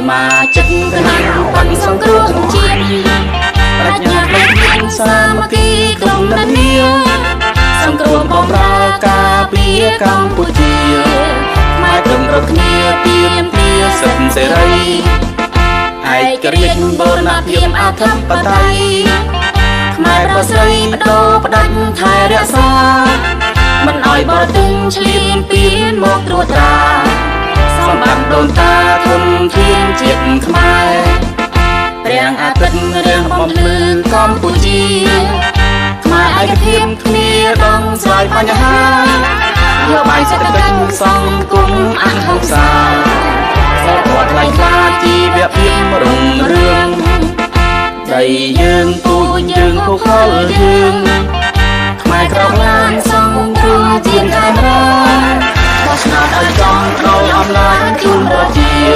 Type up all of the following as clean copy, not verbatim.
มาชิกกนังปันสงครูจีนปรัชญาเล็กสามัคคีกลมนันเนียสงครูบอมรากาเปียกัมพูชีไม่ตรงรกเนียเปียมเปียสับเสรีไอ้กระเรียนโบราณเพียมอาทัมปไตยไม่ประสิทธิ์โดประดันไทยเรียสามันอ่อยบ่ตึงเฉลียนเปียนหมกตรวจตราสมบัติโดนตาทนเทียนจิตขมายเรียงอาทิตย์เรียงบอมลือกัมพูชีขมายไอ้กระเทียมเมียต้องสายปัญหาโยบายเศรษฐกิจสังคมอันหงสาสะกดไล่คลาจีเบียบเพียมรุ่งเรืองใจยืนปูยืนผู้เข้ายืนขมายกรองลานสังคมเจียนไทยรักว่าชนะไอ้จอมเราอำนาจจุนรอเจีย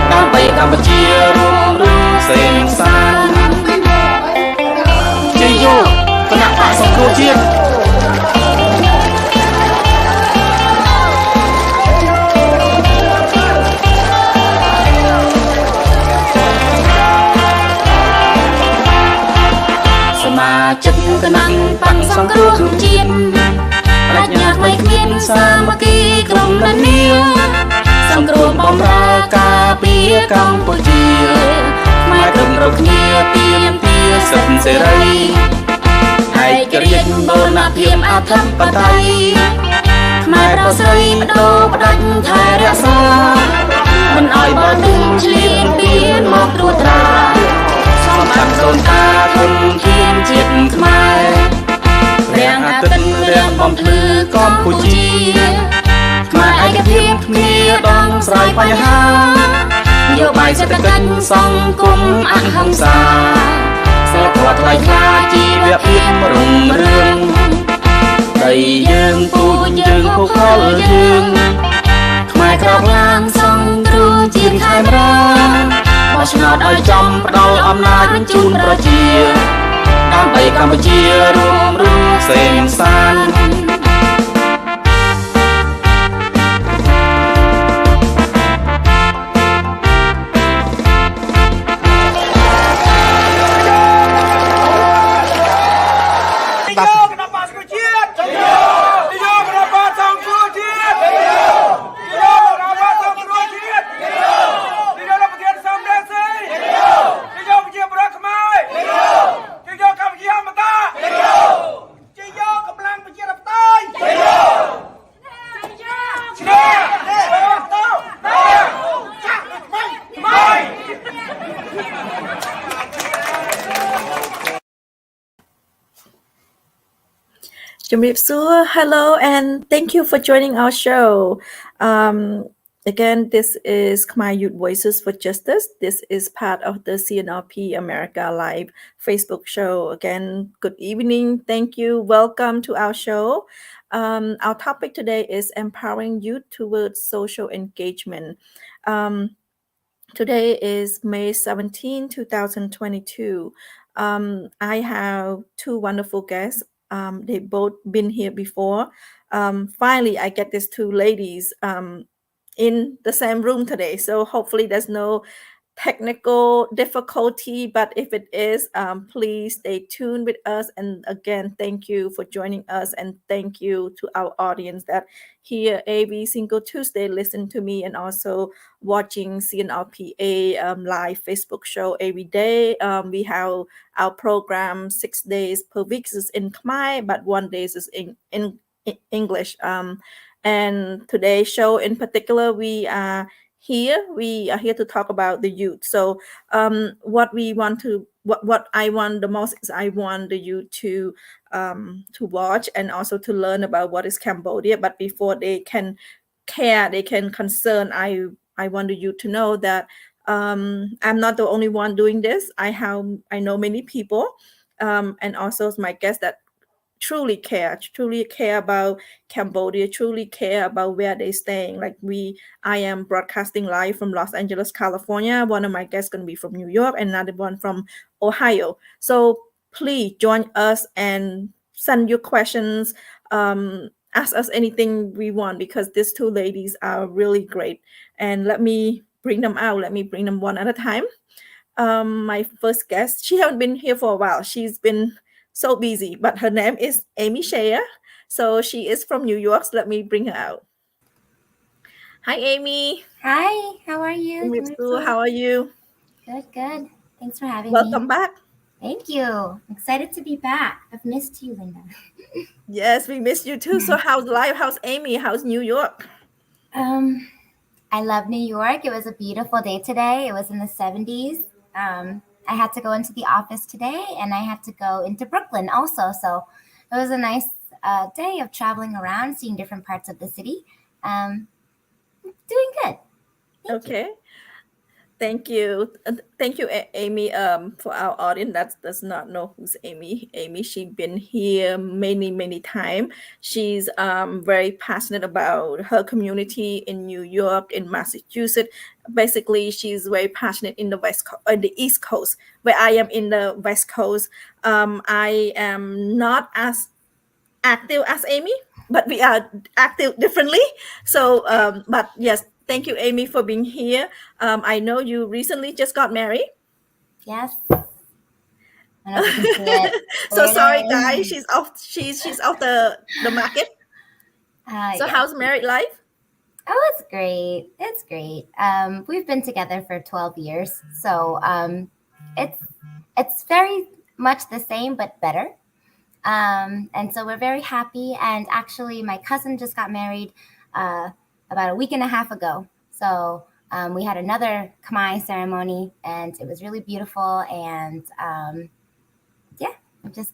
นำไปกัมพูชีรวมรู้เส้นสายเจียโยคณะป่าสังคมเจียนมาจัดกนังปังสงครูจีนปรัชญาไม่เขียนสามัคคีกลมนันเนียสงครูบอมรากาเปียกัมพูชีไม่ตรงรกเนียเปียมเปียสับเสรีไอ้กระเรียนโบราณเพียมอาทัมปไตยไม่ประสิทธิ์โดประดันไทยเรียสามันอ่อยบ่ตึงเฉลียนเปียนหมกตรวจตราสมบัติโดนตาทนเทียนจิตขมายเรียงอาทิตย์เรียงบอมพลือกัมพูชีขมายไอ้กระเทียมเมียต้องสายปัญหาโยบายเศรษฐกิจสังคมอันหงสาสะกดไล่คลาจีเบียบเพียมรุ่งเรืองใจยืนปูยืนผู้เข้ายืนขมายกรองลางสังครูจีนไทยรักว่าชนะไอ้จอมประดออำนาจจุนประเจียนำไปกัมพูชีรวมรู้เส้นสาย Hello and thank you for joining our show. Again, this is Khmer Youth Voices for Justice. This is part of the CNRP America Live Facebook show. Again, good evening. Thank you. Welcome to our show. Our topic today is empowering youth towards social engagement. Today is May 17, 2022. I have two wonderful guests. They've both been here before. Finally, I get these two ladies in the same room today. So hopefully there's no technical difficulty, but if it is, please stay tuned with us. And again, thank you for joining us, and thank you to our audience that here every single Tuesday listen to me and also watching CNRPA live Facebook show every day. We have our program 6 days per week is in Khmer, but 1 day is in English. And today's show in particular, we are here to talk about the youth. So what I want the most is I want the youth to watch and also to learn about what is Cambodia. But before they can care, they can concern, I want the youth to know that I'm not the only one doing this. I know many people and also my guests that truly care about Cambodia, truly care about where they're staying. Like I am broadcasting live from Los Angeles, California. One of my guests going to be from New York, and another one from Ohio. So please join us and send your questions. Ask us anything we want, because these two ladies are really great. And let me bring them out. Let me bring them one at a time. My first guest, she haven't been here for a while. She's been so busy, but her name is Amy Shea. So she is from New York. So let me bring her out. Hi, Amy. Hi, how are you? How are you? Good, good. Thanks for having me. Welcome back. Thank you. I'm excited to be back. I've missed you, Linda. Yes, we missed you too. So how's life? How's Amy? How's New York? I love New York. It was a beautiful day today. It was in the 70s. I had to go into the office today and I had to go into Brooklyn also. So it was a nice day of traveling around, seeing different parts of the city. Doing good. Thank you. Okay. Thank you. Thank you, Amy. For our audience that does not know who's Amy. Amy, she's been here many times. She's very passionate about her community in New York, in Massachusetts. Basically, she's very passionate in the the East Coast, where I am in the West Coast. I am not as active as Amy, but we are active differently. So, but yes, thank you, Amy, for being here. I know you recently just got married. Yes. I don't know if you can see it. So There sorry, it guys. is. She's off the market. So Yes. how's married life? Oh, it's great. It's great. We've been together for 12 years, so it's it's very much the same but better. And so we're very happy. And actually, my cousin just got married uh, about a week and a half ago. So we had another Khmer ceremony, and it was really beautiful. And yeah, just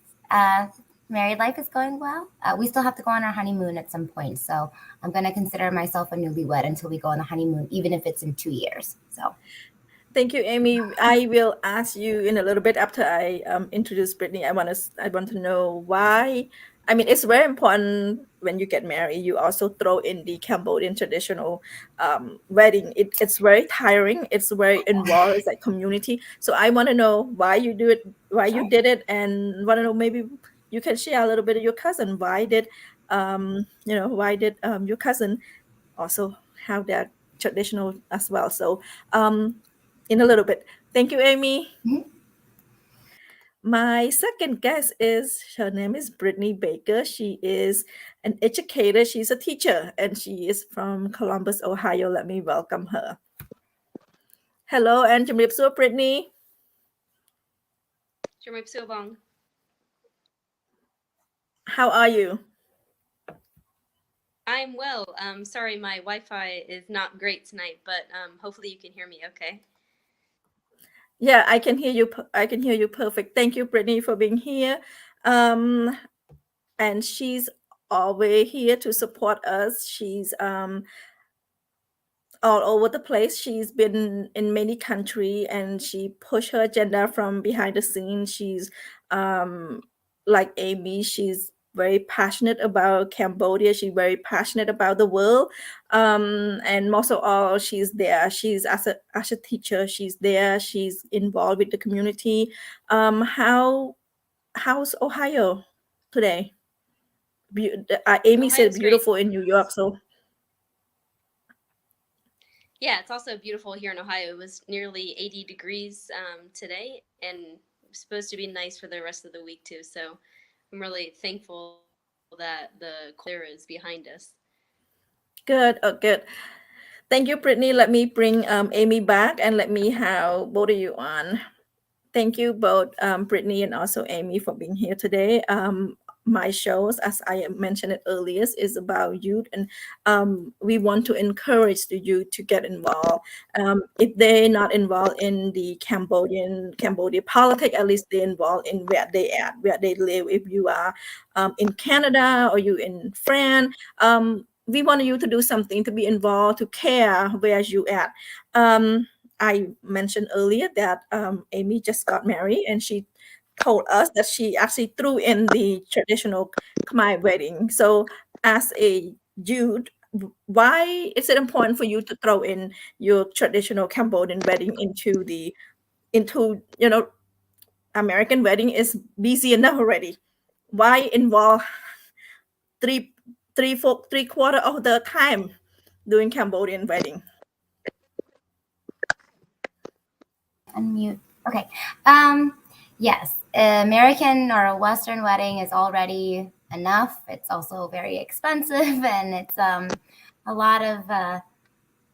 married life is going well. We still have to go on our honeymoon at some point. So I'm going to consider myself a newlywed until we go on the honeymoon, even if it's in 2 years. So Thank you, Amy. I will ask you in a little bit after I introduce Brittany. I want to know why. I mean, it's very important when you get married. You also throw in the Cambodian traditional wedding. It's very tiring. It's very involved. It's like community. So I want to know why you do it, why you sure. did it, and want to know maybe you can share a little bit of your cousin. Why did your cousin also have that traditional as well? So in a little bit. Thank you, Amy. Mhm. My second guest is her name is Brittany Baker. She is an educator. She's a teacher and she is from Columbus, Ohio. Let me welcome her. Hello, and Brittany. How are you? I'm well. Sorry, my Wi-Fi is not great tonight, but hopefully you can hear me okay. Yeah, I can hear you. I can hear you perfect. Thank you, Brittany, for being here. Um, and she's always here to support us. She's all over the place. She's been in many countries and she pushed her agenda from behind the scenes. She's like Amy, she's very passionate about Cambodia. She's very passionate about the world. And most of all, she's there. She's as a teacher, she's there. She's involved with the community. How's Ohio today? Amy said Ohio's great. beautiful in New York. So Yeah, it's also beautiful here in Ohio. It was nearly 80 degrees today, and it's supposed to be nice for the rest of the week too. So I'm really thankful that the cold air is behind us. good. Oh, good. Thank you, Brittany. Let me bring Amy back and let me have both of you on. Thank you both, Brittany and also Amy, for being here today. My shows, as I mentioned it earlier, is about youth, and we want to encourage the youth to get involved. If they're not involved in the Cambodia politics, at least they're involved in where they live. If you are in Canada or you in France, we want you to do something, to be involved, to care where you at. I mentioned earlier that Amy just got married and she told us that she actually threw in the traditional Khmer wedding. So, as a youth, why is it important for you to throw in your traditional Cambodian wedding into American wedding is busy enough already? Why involve three three quarter of the time doing Cambodian wedding? unmute. Okay. Yes, American or a Western wedding is already enough. It's also very expensive, and it's a lot of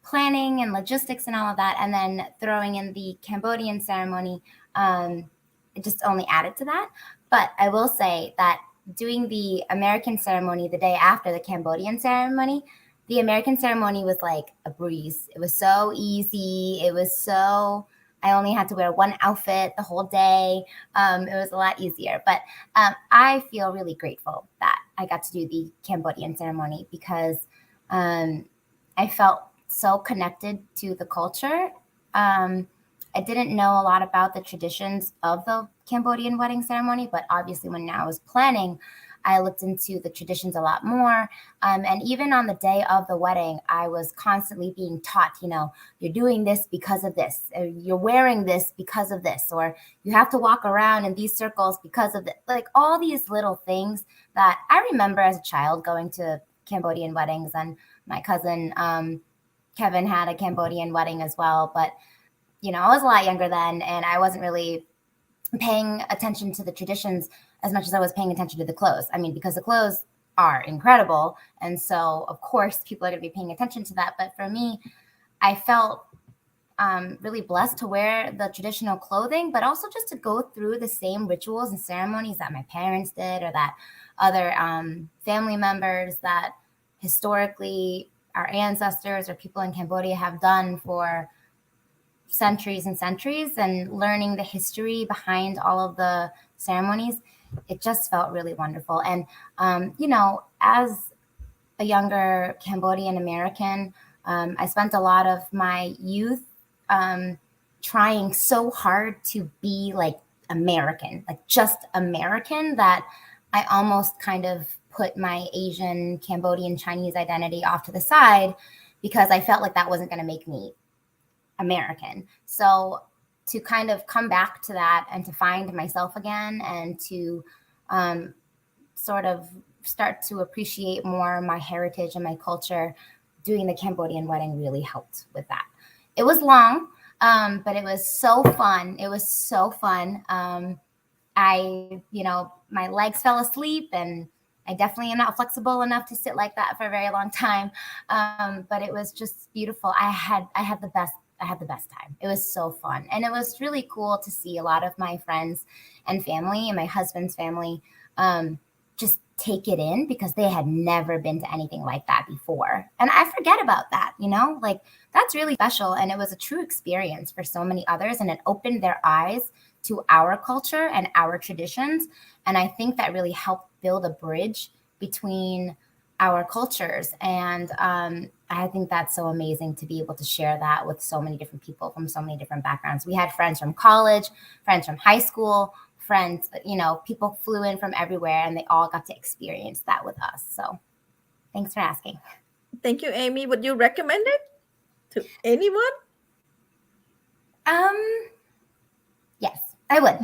planning and logistics and all of that. And then throwing in the Cambodian ceremony, it just only added to that. But I will say that doing the American ceremony the day after the Cambodian ceremony, the American ceremony was like a breeze. It was so easy. It was so, I only had to wear one outfit the whole day. It was a lot easier. But I feel really grateful that I got to do the Cambodian ceremony because I felt so connected to the culture. I didn't know a lot about the traditions of the Cambodian wedding ceremony, but obviously when I was planning, I looked into the traditions a lot more. And even on the day of the wedding, I was constantly being taught, you're doing this because of this, or you're wearing this because of this, or you have to walk around in these circles because of it. Like all these little things that I remember as a child going to Cambodian weddings, and my cousin Kevin had a Cambodian wedding as well. But I was a lot younger then, and I wasn't really paying attention to the traditions as much as I was paying attention to the clothes. I mean, because the clothes are incredible, and so of course people are going to be paying attention to that. But for me, I felt really blessed to wear the traditional clothing, but also just to go through the same rituals and ceremonies that my parents did, or that other family members that historically our ancestors or people in Cambodia have done for centuries and centuries, and learning the history behind all of the ceremonies. It just felt really wonderful. And, as a younger Cambodian American, I spent a lot of my youth trying so hard to be like American, like just American, that I almost kind of put my Asian, Cambodian, Chinese identity off to the side because I felt like that wasn't going to make me American. So to kind of come back to that and to find myself again, and to sort of start to appreciate more my heritage and my culture, doing the Cambodian wedding really helped with that. It was long, but it was so fun. It was so fun. My legs fell asleep, and I definitely am not flexible enough to sit like that for a very long time. But it was just beautiful. I had the best time. It was so fun. And it was really cool to see a lot of my friends and family and my husband's family just take it in, because they had never been to anything like that before. And I forget about that, like that's really special. And it was a true experience for so many others, and it opened their eyes to our culture and our traditions. And I think that really helped build a bridge between our cultures. And I think that's so amazing to be able to share that with so many different people from so many different backgrounds. We had friends from college, friends from high school, friends, people flew in from everywhere, and they all got to experience that with us. So thanks for asking. Thank you, Amy. Would you recommend it to anyone? Yes, I would.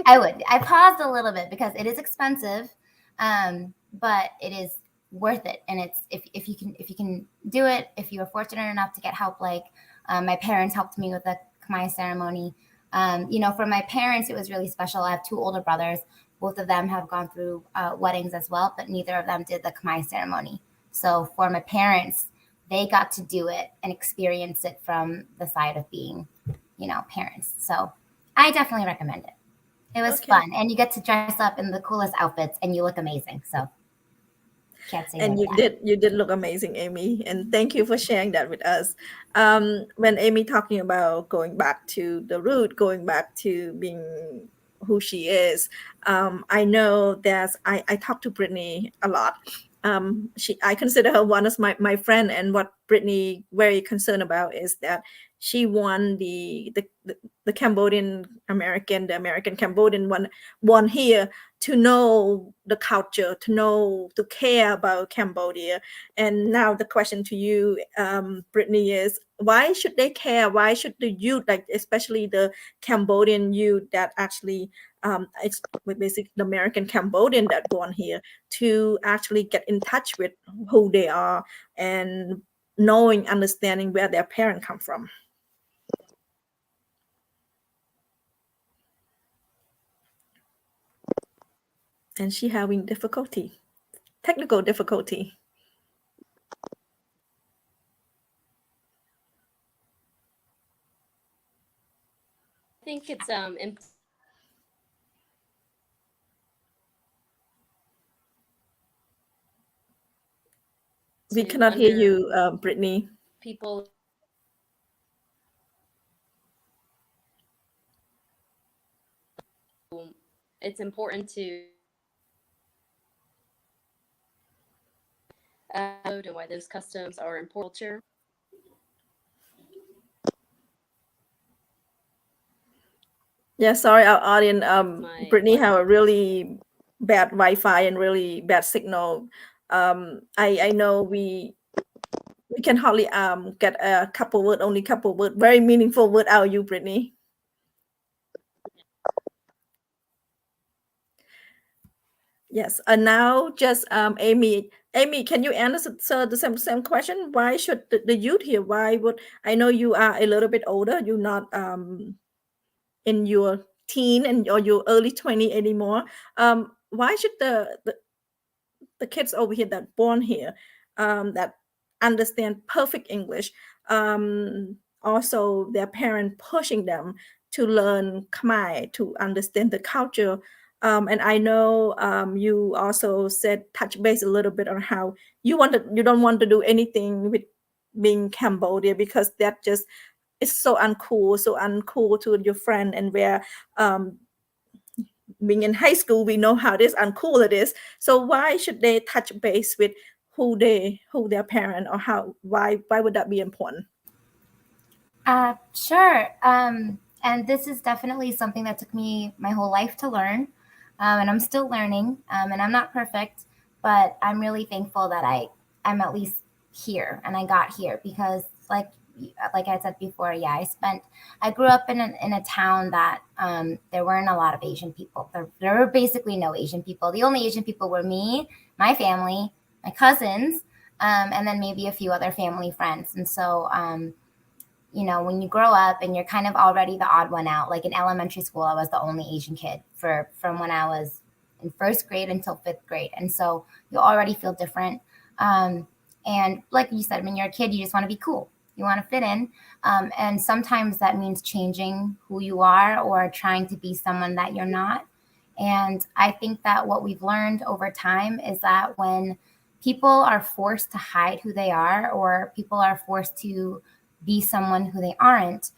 I would. I paused a little bit because it is expensive, but it is worth it. And it's if you can do it, if you are fortunate enough to get help, like my parents helped me with the Khmer ceremony. For my parents, it was really special. I have two older brothers. Both of them have gone through weddings as well, but neither of them did the Khmer ceremony. So for my parents, they got to do it and experience it from the side of being, parents. So I definitely recommend it. It was fun, and you get to dress up in the coolest outfits, and you look amazing. So can't say. And you did look amazing, Amy. And thank you for sharing that with us. When Amy talking about going back to the root, going back to being who she is, I know that I talk to Brittany a lot. I consider her one of my friend, and what Brittany very concerned about is that she won the Cambodian American, the American Cambodian one here, to know the culture, to care about Cambodia. And now the question to you, Brittany, is why should they care? Why should the youth, like especially the Cambodian youth that actually it's basically the American Cambodian that born here, to actually get in touch with who they are and understanding where their parents come from? and she having technical difficulty. I think it's We to cannot hear under you, Brittany. people. It's important to and why those customs are important culture. Yeah, sorry, our audience. My Brittany have a really bad Wi-Fi and really bad signal. I know we can hardly get a couple word, only couple word, very meaningful word out of you, Brittany. Yes, and now just Amy. Amy, can you answer the same question? Why should the youth here? Why would I know you are a little bit older? You're not in your teen and or your early 20 anymore. Why should the kids over here that born here that understand perfect English, also their parent pushing them to learn Khmer to understand the culture. And I know you also said touch base a little bit on how you don't want to do anything with being Cambodia because that just it's so uncool to your friend and where being in high school, we know how this uncool it is. So why should they touch base with who their parent or how why would that be important? Sure. And this is definitely something that took me my whole life to learn. And I'm still learning. And I'm not perfect, but I'm really thankful that I'm at least here and I got here because like I said before, yeah, I grew up in a town that there weren't a lot of Asian people. There were basically no Asian people. The only Asian people were me, my family, my cousins, and then maybe a few other family friends. And so, when you grow up and you're kind of already the odd one out, like in elementary school, I was the only Asian kid from when I was in first grade until fifth grade. And so you already feel different. And like you said, when you're a kid, you just want to be cool. You want to fit in. And sometimes that means changing who you are or trying to be someone that you're not. And I think that what we've learned over time is that when people are forced to hide who they are or people are forced to be someone who they aren't,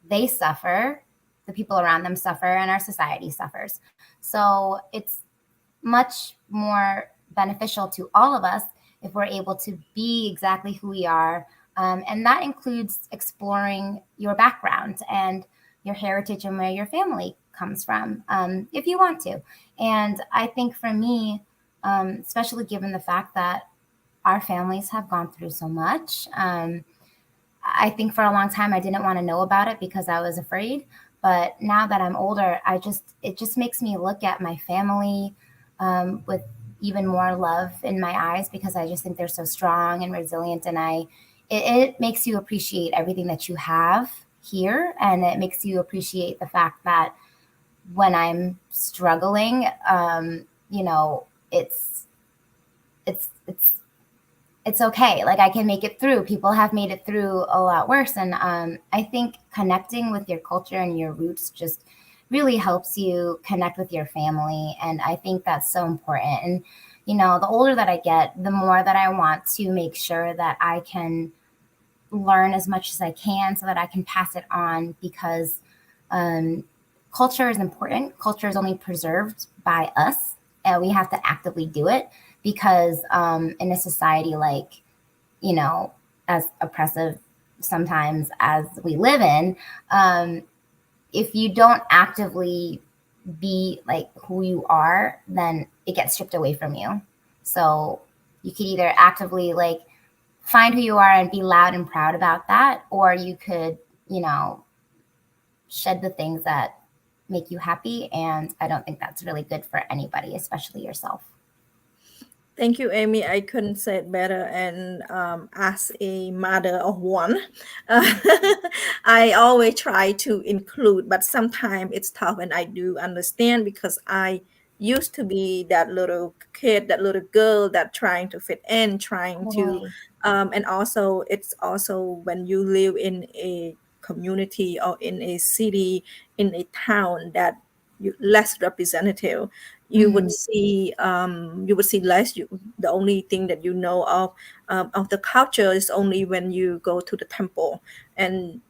they suffer, the people around them suffer, and our society suffers. So it's much more beneficial to all of us if we're able to be exactly who we are. And that includes exploring your background and your heritage and where your family comes from, if you want to. And I think for me, especially given the fact that our families have gone through so much, I think for a long time I didn't want to know about it because I was afraid. But now that I'm older, it just makes me look at my family with even more love in my eyes because I just think they're so strong and resilient. And it makes you appreciate everything that you have here. And it makes you appreciate the fact that when I'm struggling, it's okay. Like I can make it through. People have made it through a lot worse. And I think connecting with your culture and your roots just really helps you connect with your family. And I think that's so important. And, the older that I get, the more that I want to make sure that I can learn as much as I can so that I can pass it on because culture is important. Culture is only preserved by us. And we have to actively do it because in a society like, as oppressive sometimes as we live in, if you don't actively be like who you are, then it gets stripped away from you. So you could either actively like find who you are and be loud and proud about that, or you could, shed the things that make you happy. And I don't think that's really good for anybody, especially yourself. Thank you, Amy. I couldn't say it better. And as a mother of one, I always try to include, but sometimes it's tough, and I do understand because I used to be that little kid, that little girl that trying to fit in, trying to, Totally. and also it's also when you live in a community or in a city, in a town that you less representative, Mhm. you would see less. The only thing that you know of the culture is only when you go to the temple, and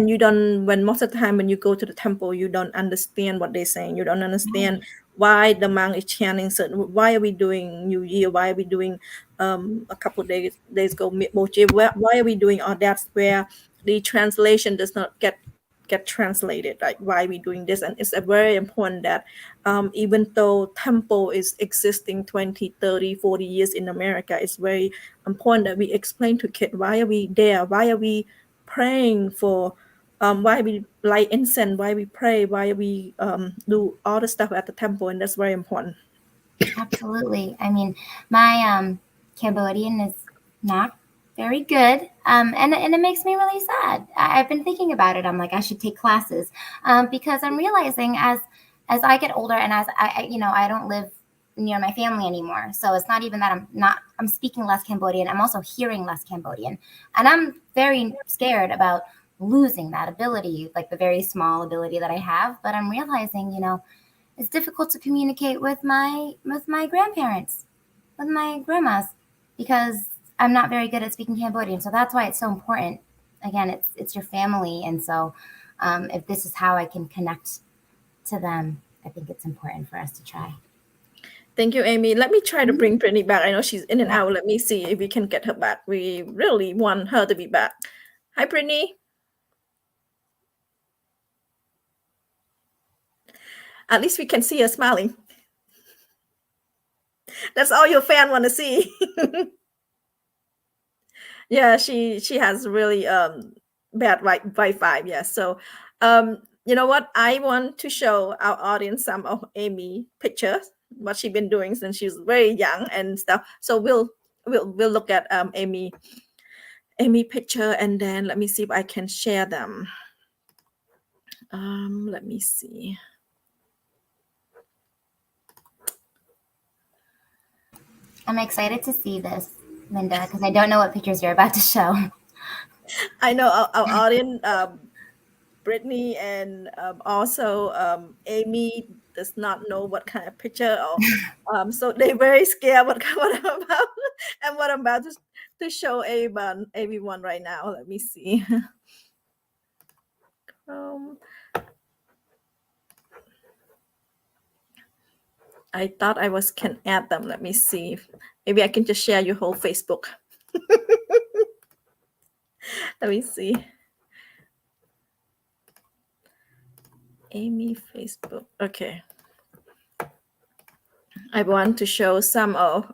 you don't, when most of the time when you go to the temple, you don't understand what they're saying, you don't understand Right. why the monk is chanting certain, why are we doing New Year, why are we doing a couple of days ago Mochi, why are we doing all that's where the translation does not get translated, like why are we doing this. And it's a very important that even though temple is existing 20, 30, 40 years in America, it's very important that we explain to kids why are we there, why are we praying for, why we light incense, why we pray, why we do all the stuff at the temple, and that's very important. Absolutely. I mean, my Cambodian is not very good, and it makes me really sad. I've been thinking about it. I'm like, I should take classes, because I'm realizing as I get older, and as I don't live near my family anymore. So it's not even that I'm speaking less Cambodian. I'm also hearing less Cambodian, and I'm very scared about losing that ability, like the very small ability that I have. But I'm realizing, it's difficult to communicate with my grandparents, with my grandmas, because I'm not very good at speaking Cambodian. So that's why it's so important. Again, it's your family, and so if this is how I can connect to them, I think it's important for us to try. Thank you, Amy. Let me try to bring Brittany back. I know she's in and Yeah. out. Let me see if we can get her back. We really want her to be back. Hi, Brittany. At least we can see her smiling. That's all your fan want to see. Yeah, she has really bad Wi-Fi. Yeah, so you know what? I want to show our audience some of Amy pictures, what she's been doing since she's very young and stuff. So we'll look at Amy picture, and then let me see if I can share them. Let me see. I'm excited to see this, Linda, because I don't know what pictures you're about to show. I know our audience, Brittany and also Amy does not know what kind of picture, or so they're very scared what I'm about and what I'm about to show everyone right now. Let me see. um, I thought I can add them. Let me see. Maybe I can just share your whole Facebook. Let me see. Amy Facebook. Okay. I want to show some of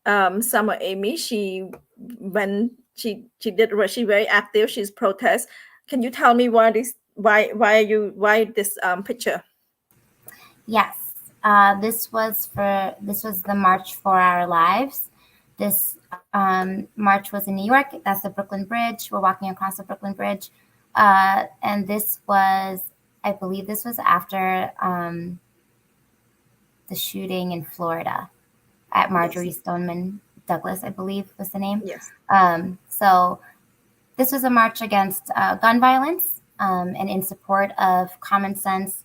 Amy. She did she very active. She's protest. Can you tell me why this picture? Yes, this was the March for Our Lives. This march was in New York. That's the Brooklyn Bridge. We're walking across the Brooklyn Bridge, and I believe, this was after the shooting in Florida at Marjorie Yes. Stoneman Douglas, I believe was the name. Yes. So this was a march against gun violence, and in support of common sense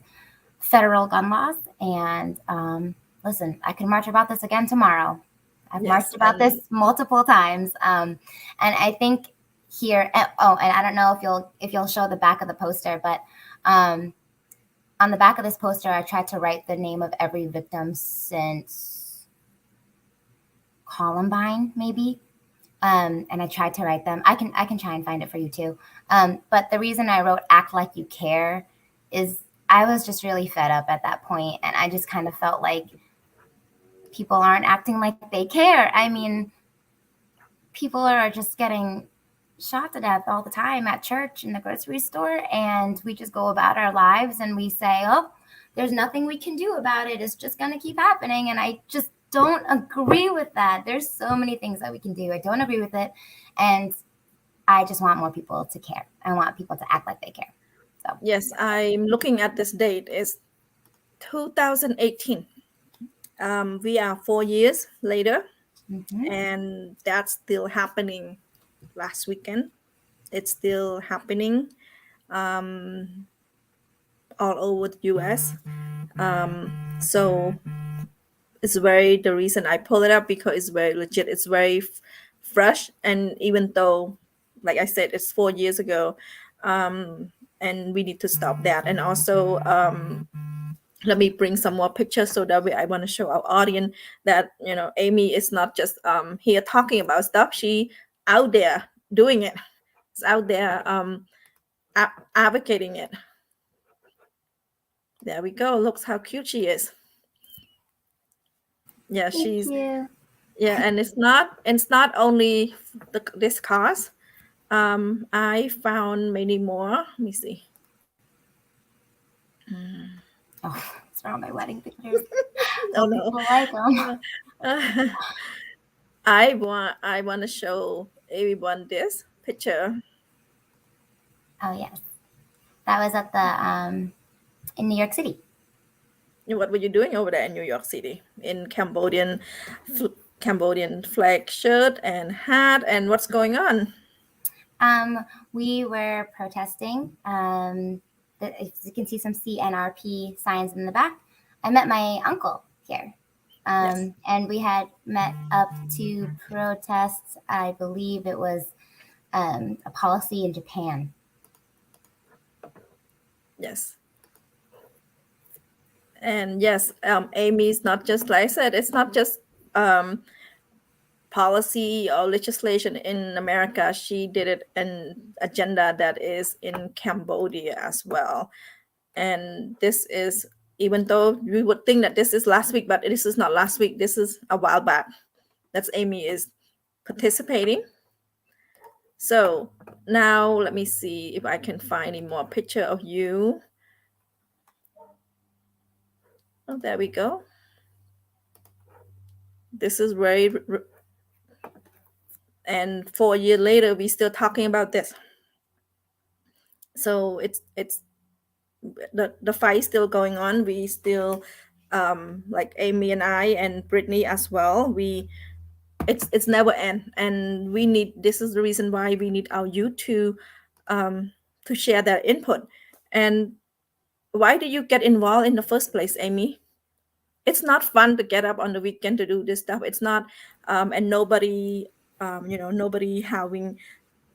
federal gun laws. And listen, I can march about this again tomorrow. I've marched about this multiple times, and I think here. And I don't know if you'll show the back of the poster, but on the back of this poster, I tried to write the name of every victim since Columbine, maybe. And I tried to write them. I can try and find it for you too. But the reason I wrote "Act Like You Care" is I was just really fed up at that point, and I just kind of felt like people aren't acting like they care. I mean, people are just getting shot to death all the time at church, in the grocery store, and we just go about our lives and we say, oh, there's nothing we can do about it. It's just going to keep happening. And I just don't agree with that. There's so many things that we can do. I don't agree with it. And I just want more people to care. I want people to act like they care. So Yes, I'm looking at this date. Is 2018. We are 4 years later, Mhm. and that's still happening. Last weekend, it's still happening all over the US. So it's very, the reason I pull it up, because it's very legit, it's very fresh. And even though, like I said, it's 4 years ago, and we need to stop that. And also, let me bring some more pictures, so that way I want to show our audience that, Amy is not just here talking about stuff. She out there doing it. It's out there advocating it. There we go. Looks how cute she is. Yeah, Thank she's you. yeah, and it's not only this cause. I found many more. Let me see. Oh, it's all my wedding pictures. Oh Hope no. people like them. I want to show everyone this picture. Oh yes, that was at the in New York City. What were you doing over there in New York City? In Cambodian flag shirt and hat, and what's going on? We were protesting. As you can see some CNRP signs in the back. I met my uncle here. Yes. And we had met up to protest, I believe it was a policy in Japan. Yes. And yes, Amy's not just, like I said, it's not just policy or legislation in America. She did it an agenda that is in Cambodia as well. And this is, even though we would think that this is last week, but this is not last week. This is a while back. That's Amy is participating. So now let me see if I can find any more picture of you. Oh, there we go. This is very, and 4 years later, we still talking about this. So it's the fight still going on. We still, like Amy and I and Brittany as well. It's never end, and we need. This is the reason why we need our youth to share their input. And why do you get involved in the first place, Amy? It's not fun to get up on the weekend to do this stuff. It's not, and nobody, nobody having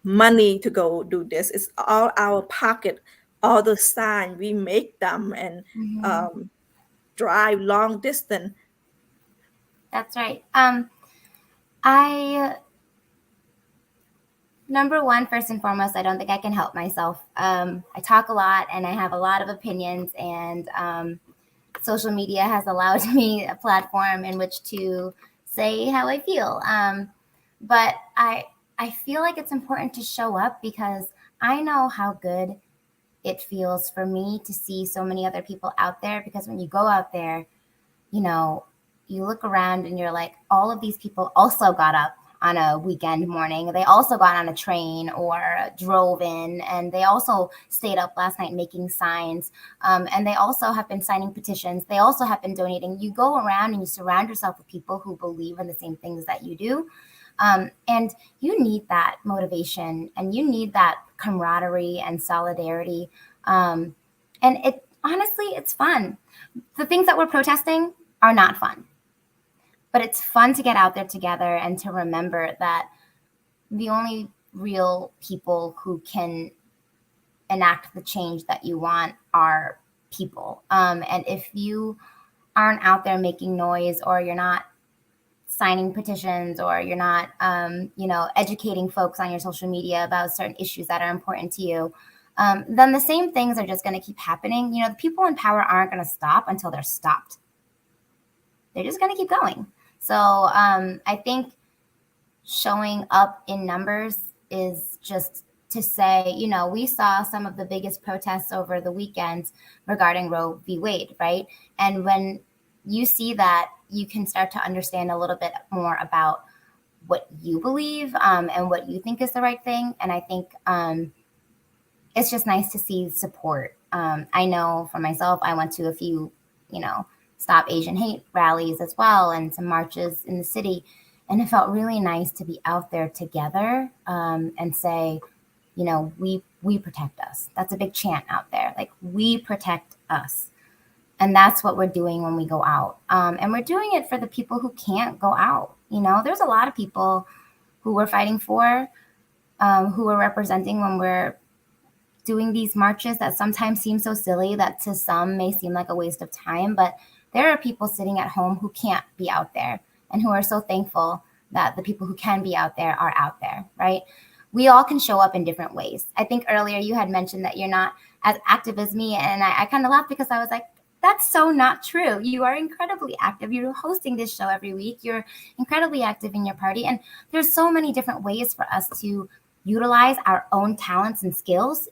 money to go do this. It's all our pocket, all the sign we make them, and Mm-hmm. drive long distance. That's right. Number one, first and foremost, I don't think I can help myself. I talk a lot and I have a lot of opinions, and social media has allowed me a platform in which to say how I feel. But I feel like it's important to show up, because I know how good it feels for me to see so many other people out there. Because when you go out there, you look around and you're like, all of these people also got up on a weekend morning. They also got on a train or drove in, and they also stayed up last night making signs. And they also have been signing petitions. They also have been donating. You go around and you surround yourself with people who believe in the same things that you do. And you need that motivation, and you need that camaraderie and solidarity. And honestly, it's fun. The things that we're protesting are not fun. But it's fun to get out there together and to remember that the only real people who can enact the change that you want are people. And if you aren't out there making noise, or you're not signing petitions, or you're not, educating folks on your social media about certain issues that are important to you, then the same things are just going to keep happening. The people in power aren't going to stop until they're stopped. They're just going to keep going. So I think showing up in numbers is just to say, we saw some of the biggest protests over the weekend regarding Roe v. Wade, right? And when you see that, you can start to understand a little bit more about what you believe and what you think is the right thing. And I think it's just nice to see support. I know for myself, I went to a few Stop Asian Hate rallies as well, and some marches in the city. And it felt really nice to be out there together and say, we protect us. That's a big chant out there. Like, we protect us. And that's what we're doing when we go out. And we're doing it for the people who can't go out. There's a lot of people who we're fighting for, who we're representing when we're doing these marches that sometimes seem so silly that to some may seem like a waste of time. But there are people sitting at home who can't be out there and who are so thankful that the people who can be out there are out there, right? We all can show up in different ways. I think earlier you had mentioned that you're not as active as me. And I kind of laughed because I was like, that's so not true. You are incredibly active. You're hosting this show every week. You're incredibly active in your party. And there's so many different ways for us to utilize our own talents and skills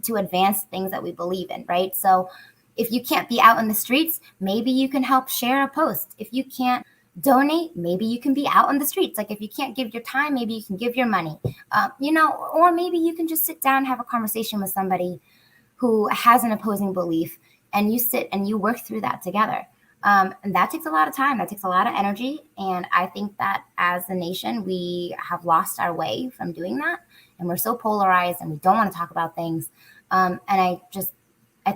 to advance things that we believe in, right? So if you can't be out in the streets, maybe you can help share a post. If you can't donate, maybe you can be out on the streets. Like, if you can't give your time, maybe you can give your money, or maybe you can just sit down and have a conversation with somebody who has an opposing belief, and you sit and you work through that together. And that takes a lot of time. That takes a lot of energy. And I think that as a nation, we have lost our way from doing that. And we're so polarized and we don't want to talk about things. And I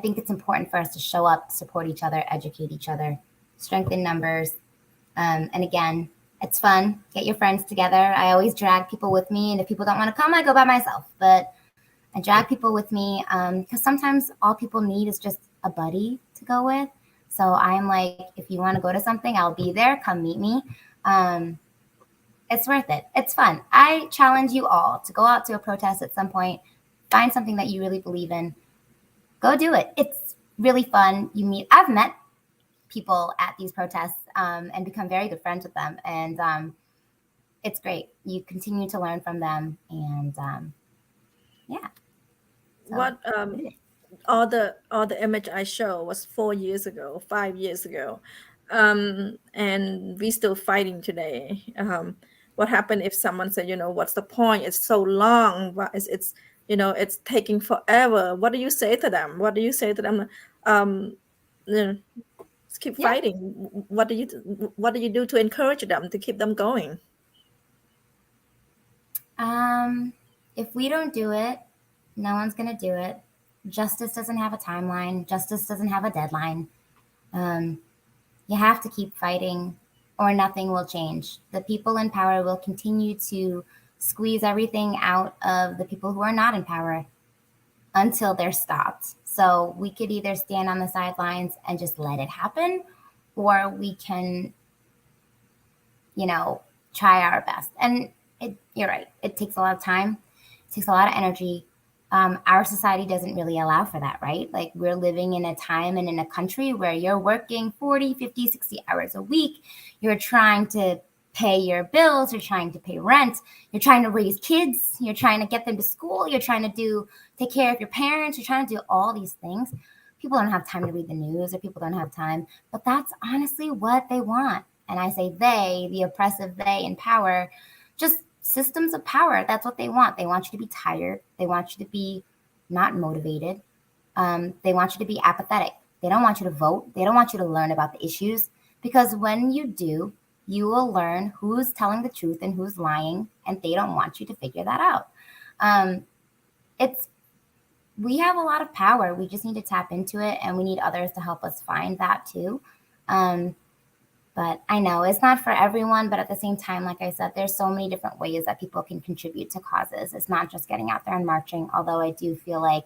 think it's important for us to show up, support each other, educate each other, strengthen numbers. And again, it's fun. Get your friends together. I always drag people with me. And if people don't want to come, I go by myself. But I drag people with me because sometimes all people need is just a buddy to go with. So I'm like, if you want to go to something, I'll be there. Come meet me. It's worth it. It's fun. I challenge you all to go out to a protest at some point. Find something that you really believe in. Go do it. It's really fun. I've met people at these protests and become very good friends with them. And it's great. You continue to learn from them. And yeah. So, What all the image I show was 4 years ago, 5 years ago, and we still fighting today. What happened if someone said, what's the point? It's so long. It's it's taking forever. What do you say to them? What do you say to them? Just keep fighting. What do you do to encourage them, to keep them going? If we don't do it, no one's going to do it. Justice doesn't have a timeline. Justice doesn't have a deadline. You have to keep fighting or nothing will change. The people in power will continue to squeeze everything out of the people who are not in power until they're stopped. So we could either stand on the sidelines and just let it happen, or we can, try our best. And you're right. It takes a lot of time. It takes a lot of energy. Our society doesn't really allow for that, right? Like, we're living in a time and in a country where you're working 40, 50, 60 hours a week. You're trying to pay your bills. You're trying to pay rent. You're trying to raise kids. You're trying to get them to school. You're trying to take care of your parents. You're trying to do all these things. People don't have time to read the news, or people don't have time. But that's honestly what they want. And I say they, the oppressive they in power, just systems of power. That's what they want. They want you to be tired. They want you to be not motivated. They want you to be apathetic. They don't want you to vote. They don't want you to learn about the issues, because when you do, you will learn who's telling the truth and who's lying, and they don't want you to figure that out. We have a lot of power. We just need to tap into it, and we need others to help us find that too. But I know it's not for everyone, but at the same time, like I said, there's so many different ways that people can contribute to causes. It's not just getting out there and marching, although I do feel like,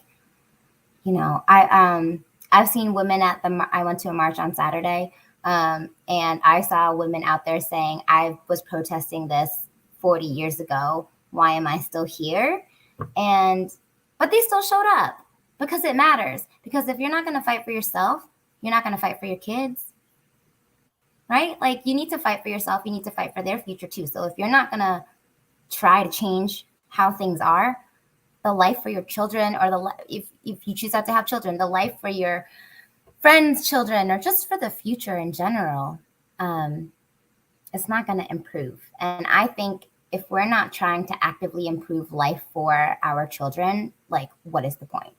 I've seen women I went to a march on Saturday, and I saw women out there saying, I was protesting this 40 years ago. Why am I still here? But they still showed up because it matters. Because if you're not going to fight for yourself, you're not going to fight for your kids. Right? Like, you need to fight for yourself. You need to fight for their future too. So if you're not going to try to change how things are, the life for your children, or if you choose not to have children, the life for your friends' children, or just for the future in general, it's not going to improve. And I think if we're not trying to actively improve life for our children, like, what is the point?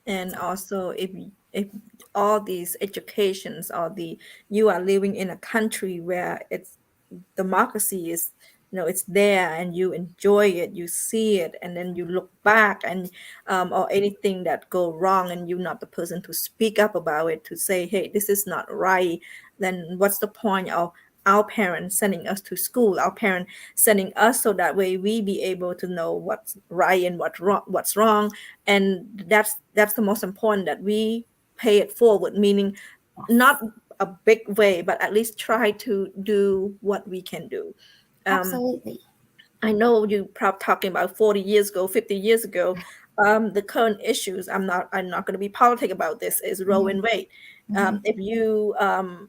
And also, if if all these educations, or you are living in a country where it's democracy is, it's there, and you enjoy it, you see it, and then you look back, and or anything that go wrong, and you're not the person to speak up about it, to say, hey, this is not right, then what's the point of our parents sending us to school, our parents sending us, so that way we be able to know what's right and what's wrong. And that's the most important, that we pay it forward, meaning not a big way, but at least try to do what we can do. Absolutely. I know you probably talking about 40 years ago, 50 years ago. The current issues, I'm not going to be politic about this, is Roe and Wade. If you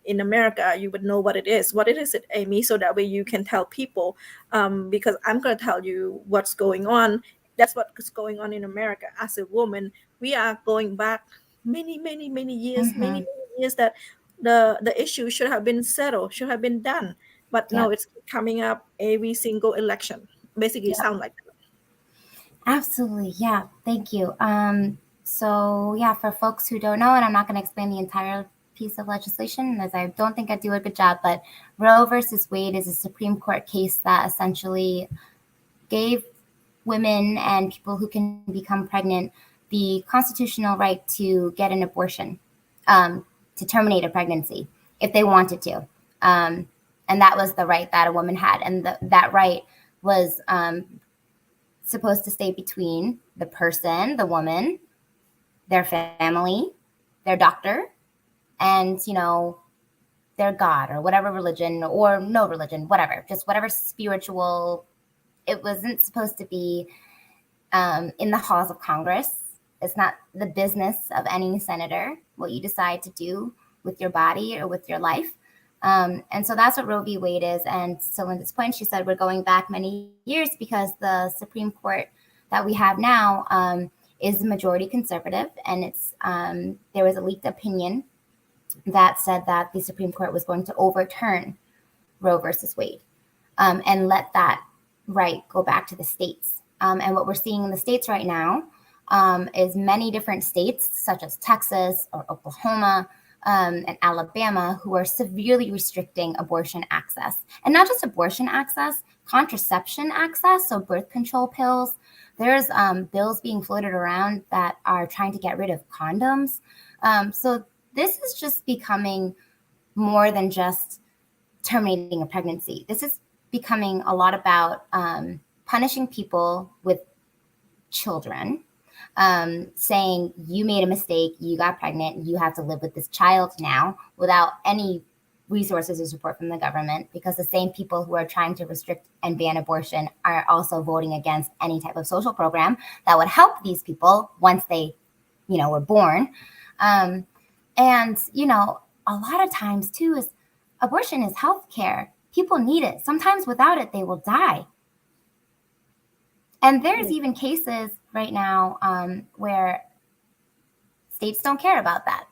in America, you would know what it is. What it is, it, Amy, so that way you can tell people. Because I'm going to tell you what's going on. That's what's going on in America. As a woman, we are going back many years, many years, that the issue should have been settled, should have been done. But no, Yep. it's coming up every single election. Basically, it Yep. sounds like that. Absolutely. Yeah. Thank you. So yeah, for folks who don't know, and I'm not going to explain the entire piece of legislation, as I don't think I do a good job, but Roe versus Wade is a Supreme Court case that essentially gave women and people who can become pregnant the constitutional right to get an abortion, to terminate a pregnancy if they wanted to. And that was the right that a woman had. And that right was supposed to stay between the person, the woman, their family, their doctor, and, their God, or whatever religion, or no religion, whatever, just whatever spiritual. It wasn't supposed to be in the halls of Congress. It's not the business of any senator what you decide to do with your body or with your life. And so that's what Roe v. Wade is. And so at this point, she said we're going back many years because the Supreme Court that we have now is majority conservative. And it's there was a leaked opinion that said that the Supreme Court was going to overturn Roe versus Wade and let that right go back to the states. And what we're seeing in the states right now is many different states, such as Texas or Oklahoma, and Alabama, who are severely restricting abortion access. And not just abortion access, contraception access, so birth control pills. There's bills being floated around that are trying to get rid of condoms. So this is just becoming more than just terminating a pregnancy. This is becoming a lot about punishing people with children, saying you made a mistake, you got pregnant, you have to live with this child now without any resources or support from the government, because the same people who are trying to restrict and ban abortion are also voting against any type of social program that would help these people once they, were born. And, a lot of times too is abortion is healthcare. People need it. Sometimes without it, they will die. And there's even cases right now where states don't care about that.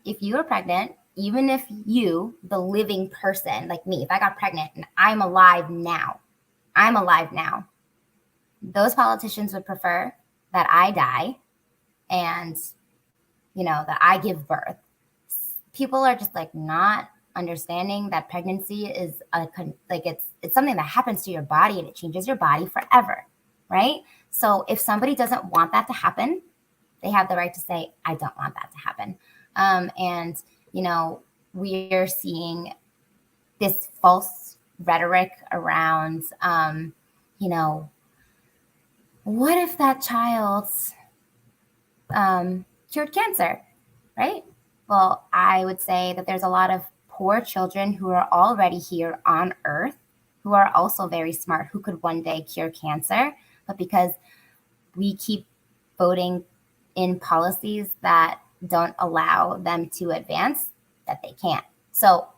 If you are pregnant, even if you, the living person, like me, if I got pregnant and I'm alive now, those politicians would prefer that I die and, that I give birth. People are just like not understanding that pregnancy is it's something that happens to your body and it changes your body forever. Right? So if somebody doesn't want that to happen, they have the right to say, I don't want that to happen. And, we are seeing this false rhetoric around, what if that child's cured cancer, right? Well, I would say that there's a lot of poor children who are already here on Earth, who are also very smart, who could one day cure cancer. But because we keep voting in policies that don't allow them to advance, that they can't. So,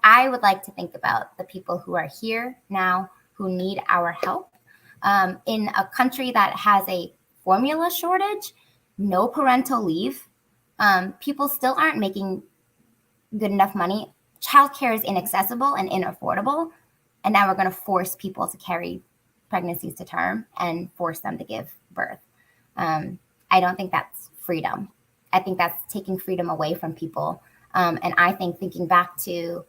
I would like to think about the people who are here now who need our help. In a country that has a formula shortage, no parental leave, people still aren't making good enough money. Childcare is inaccessible and inaffordable. And now we're going to force people to carry pregnancies to term and force them to give birth. I don't think that's freedom. I think that's taking freedom away from people. And I think thinking back to,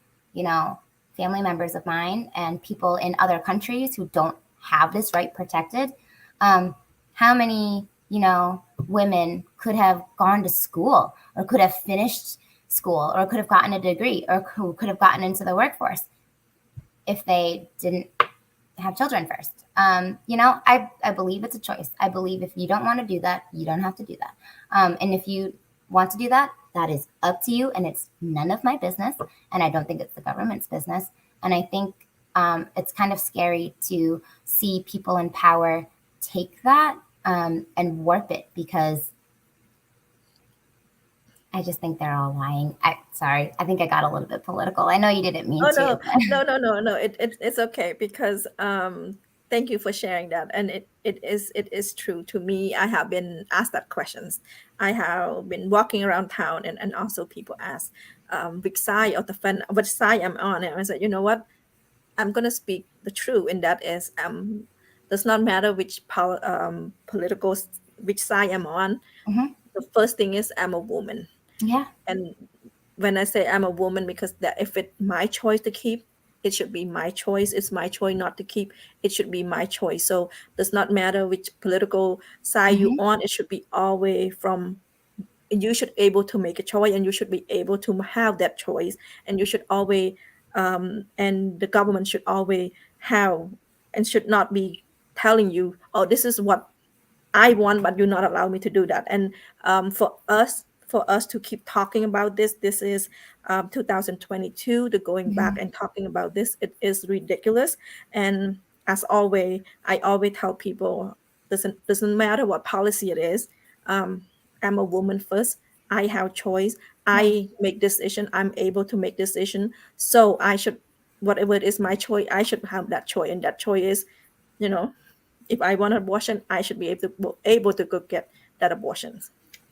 family members of mine and people in other countries who don't have this right protected, how many, women could have gone to school or could have finished school or could have gotten a degree or who could have gotten into the workforce if they didn't have children first. I believe it's a choice. I believe if you don't want to do that, you don't have to do that. And if you want to do that, that is up to you, and it's none of my business. And I don't think it's the government's business. And I think it's kind of scary to see people in power take that and warp it, because I just think they're all lying. Sorry, I think I got a little bit political. I know you didn't mean Oh to. no. It's okay, because thank you for sharing that. And it is true to me. I have been asked that questions. I have been walking around town, and also people ask which side of the fence, which side I'm on, and I said, you know what, I'm gonna speak the truth, and that is does not matter which political which side I'm on. Mhm. The first thing is I'm a woman, Yeah, and when I say I'm a woman, because that if it's my choice to keep, it should be my choice. It's my choice not to keep. It should be my choice. So does not matter which political side you hmm on. It should be always from, you should able to make a choice, and you should be able to have that choice, and you should always and the government should always have, and should not be telling you, oh, this is what I want, but you're not allowed me to do that. And for us to keep talking about this, this is 2022. The going back and talking about this, it is ridiculous. And as always, I always tell people, doesn't matter what policy it is. Um, I'm a woman first. I have choice. yeah, I make decision. I'm able to make decision. So I should, whatever it is my choice, I should have that choice, and that choice is, you know, if I want an abortion, I should be able to go get that abortion.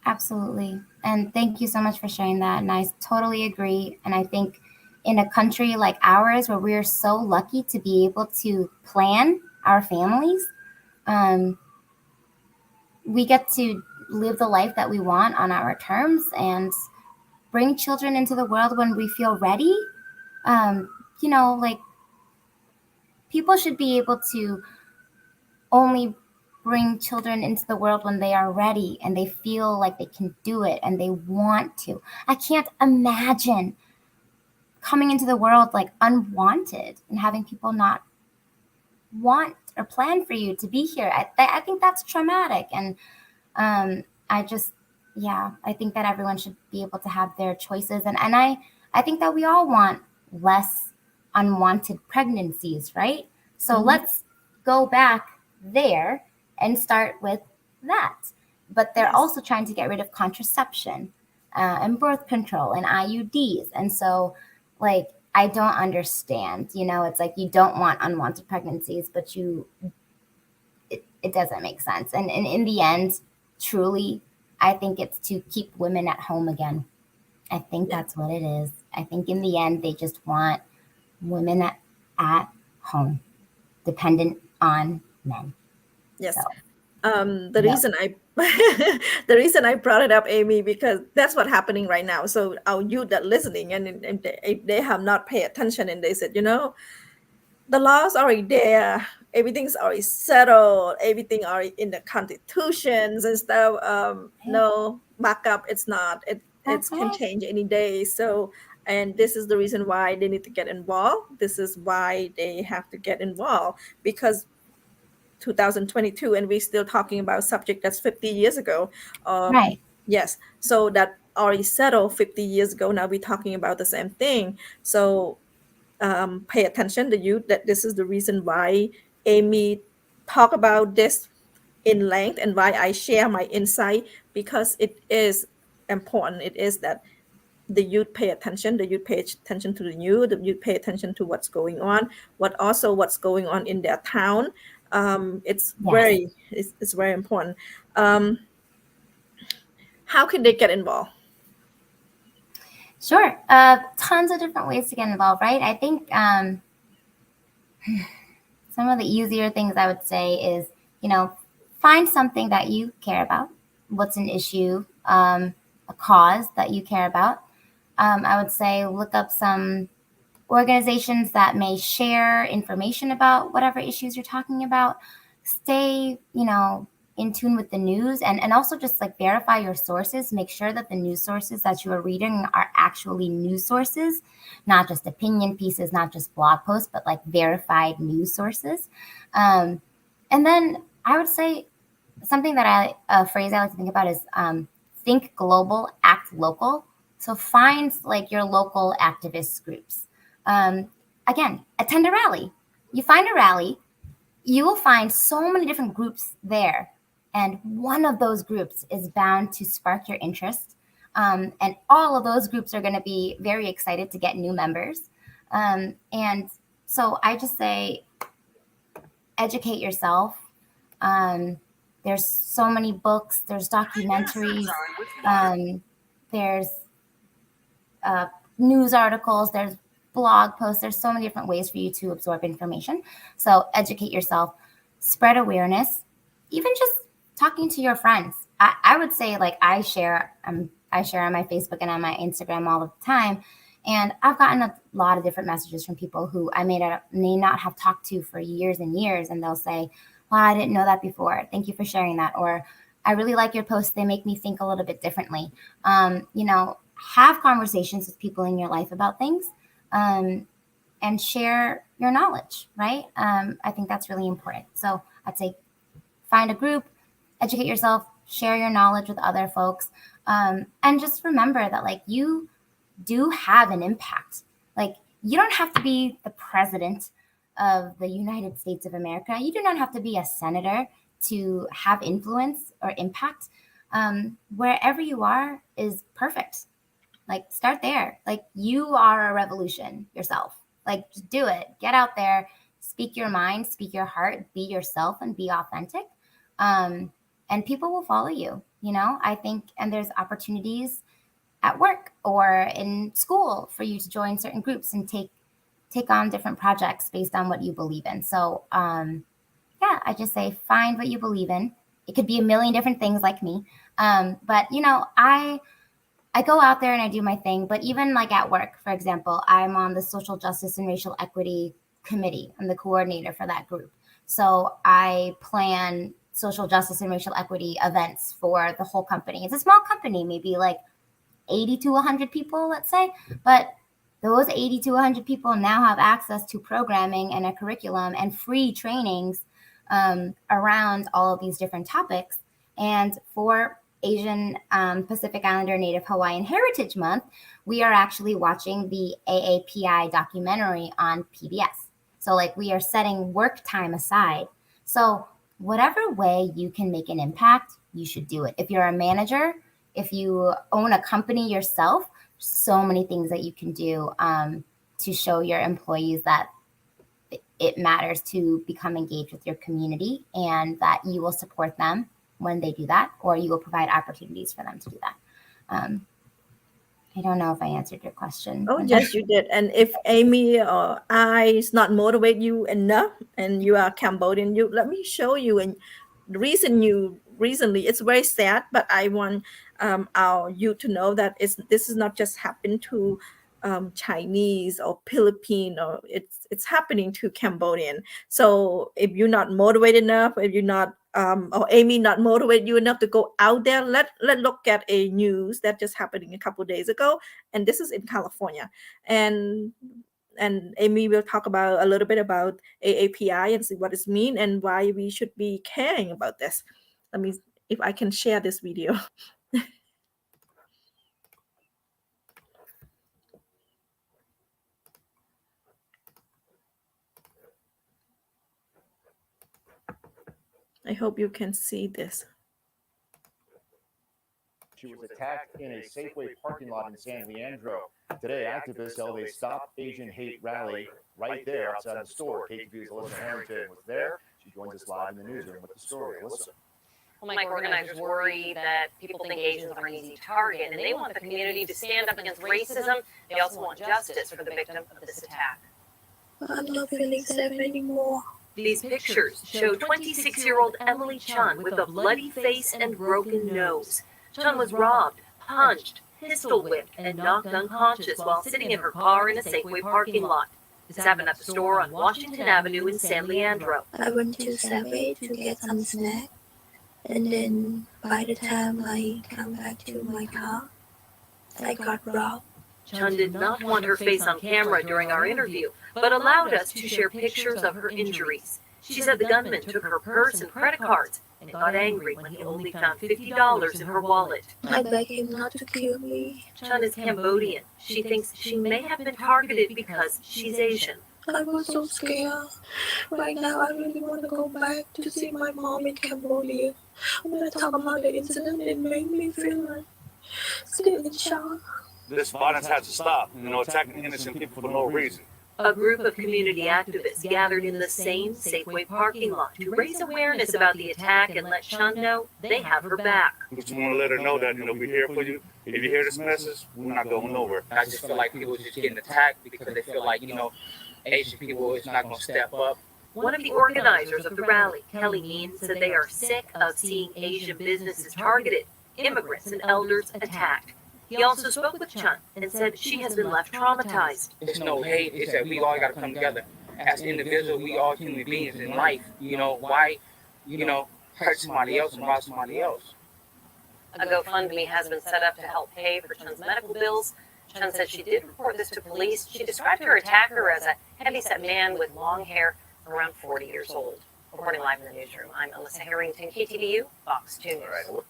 absolutely. And thank you so much for sharing that. And I totally agree. And I think in a country like ours, where we're so lucky to be able to plan our families, um, we get to live the life that we want on our terms and bring children into the world when we feel ready. Um, like, people should be able to only bring children into the world when they are ready and they feel like they can do it and they want to. I can't imagine coming into the world like unwanted and having people not want or plan for you to be here. I think that's traumatic. And I just, yeah, I think that everyone should be able to have their choices. And I think that we all want less unwanted pregnancies, right? So Mhm. let's go back there and start with that. But they're Yes. also trying to get rid of contraception and birth control and IUDs. And so, like, I don't understand. It's like you don't want unwanted pregnancies, but it doesn't make sense. And in the end, truly, I think it's to keep women at home again. I think Yeah. that's what it is. I think in the end, they just want women at home, dependent on men. So, Yes. The no. reason I the reason I brought it up, Amy, because that's what's happening right now. So our youth that listening, and if they have not paid attention, and they said, the laws already there, everything's already settled, everything already in the constitutions and stuff. No backup, it's not. It That's can right. change any day. So, and this is the reason why they need to get involved. This is why they have to get involved, because 2022, and we're still talking about subject that's 50 years ago. Right. Yes, so that already settled 50 years ago. Now we're talking about the same thing. So pay attention to you, that this is the reason why Amy talk about this in length, and why I share my insight, because it is important. It is that the youth pay attention, the youth pay attention to the youth, the youth pay attention to what's going on, what's going on in their town. It's Yes. it's very important. um, how can they get involved? Sure. Tons of different ways to get involved, right? I think some of the easier things I would say is, find something that you care about. What's an issue? a cause that you care about. I would say look up some organizations that may share information about whatever issues you're talking about. Stay, in tune with the news, and also just like verify your sources. Make sure that the news sources that you are reading are actually news sources, not just opinion pieces, not just blog posts, but like verified news sources. And then I would say something that a phrase I like to think about is think global, act local. So find like your local activist groups. Again, attend a rally. You find a rally, you will find so many different groups there. And one of those groups is bound to spark your interest. And all of those groups are going to be very excited to get new members. And so I just say, educate yourself. There's so many books, there's documentaries, there's news articles, there's blog posts, there's so many different ways for you to absorb information. So educate yourself, spread awareness, even just talking to your friends. I would say like I share on my Facebook and on my Instagram all the time. And I've gotten a lot of different messages from people who I may not have talked to for years and years. And they'll say, well, I didn't know that before. Thank you for sharing that. Or I really like your posts. They make me think a little bit differently. Have conversations with people in your life about things. And share your knowledge, right? I think that's really important. So I'd say find a group, educate yourself, share your knowledge with other folks, and just remember that like you do have an impact. Like you don't have to be the president of the United States of America. You do not have to be a senator to have influence or impact. Wherever you are is perfect. Like start there. Like you are a revolution yourself. Like just do it. Get out there, speak your mind, speak your heart, be yourself and be authentic. And people will follow you, I think, and there's opportunities at work or in school for you to join certain groups and take on different projects based on what you believe in. So, I just say find what you believe in. It could be a million different things like me. But, I go out there and I do my thing, but even like at work, for example, I'm on the Social Justice and Racial Equity Committee. I'm the coordinator for that group. So I plan social justice and racial equity events for the whole company. It's a small company, maybe like 80 to 100 people, let's say, but those 80 to 100 people now have access to programming and a curriculum and free trainings around all of these different topics. And for Asian Pacific Islander Native Hawaiian Heritage Month, we are actually watching the AAPI documentary on PBS. So like we are setting work time aside. So whatever way you can make an impact, you should do it. If you're a manager, if you own a company yourself, so many things that you can do to show your employees that it matters to become engaged with your community and that you will support them when they do that, or you will provide opportunities for them to do that. I don't know if I answered your question. Oh, yes, you did. And if Amy or I is not motivate you enough and you are Cambodian, let me show you. And the reason recently, it's very sad, but I want you to know that this is not just happened to Chinese or Philippine, or it's happening to Cambodian. So if you're not motivated enough, if you're not or Amy not motivate you enough to go out there, let look at a news that just happening a couple of days ago, and this is in California, and Amy will talk about a little bit about AAPI and see what it means and why we should be caring about this. Let me, if I can share this video. I hope you can see this. She was attacked in a Safeway parking lot in San Leandro. Today, activists held a Stop Asian Hate rally right there outside the store. KTV's Alyssa Harrington was there. She joins us live in the newsroom with the story. Alyssa. Well, Mike, organizers worry that people think Asians are an easy target, and they want the community to stand up against racism. They also want justice for the victim of this attack. I'm not feeling safe anymore. These pictures show 26-year-old Emily Chun with a bloody face and broken nose. Chun was robbed, punched, pistol whipped, and knocked unconscious while sitting in her car in a Safeway parking lot. This happened at the store on Washington Avenue in San Leandro. I went to Safeway to get some snack, and then by the time I come back to my car, I got robbed. Chun did not want her face on camera during our interview, but allowed us to share pictures of her injuries. She said the gunman took her purse and credit cards and got angry when he only found $50 in her wallet. I begged him not to kill me. Chun is Cambodian. She thinks she may have been targeted because she's Asian. I was so scared. Right now, I really want to go back to see my mom in Cambodia. When I talk about the incident, it made me feel like still in shock. This violence has to stop, attacking innocent people for no reason. A group of community activists gathered in the same Safeway parking lot to raise awareness about the attack and let Chun know they have her back. We just want to let her know that, we're here for you. If you hear this message, we're not going nowhere. I just feel like people just getting attacked because they feel like, Asian people is not going to step up. One of the organizers of the rally, Kelly Mean, said they are sick of seeing Asian businesses targeted, immigrants and elders attacked. He also spoke with Chun and said she has been left traumatized. It's no hate. It's that we all got to come together. As individuals, we all human beings in life. Why, hurt somebody else and rob somebody else? A GoFundMe has been set up to help pay for Chun's medical bills. Chun said she did report this to police. She described her attacker as a heavyset man with long hair, around 40 years old. Reporting live in the newsroom, I'm Alyssa Harrington, KTVU, Fox 2 News.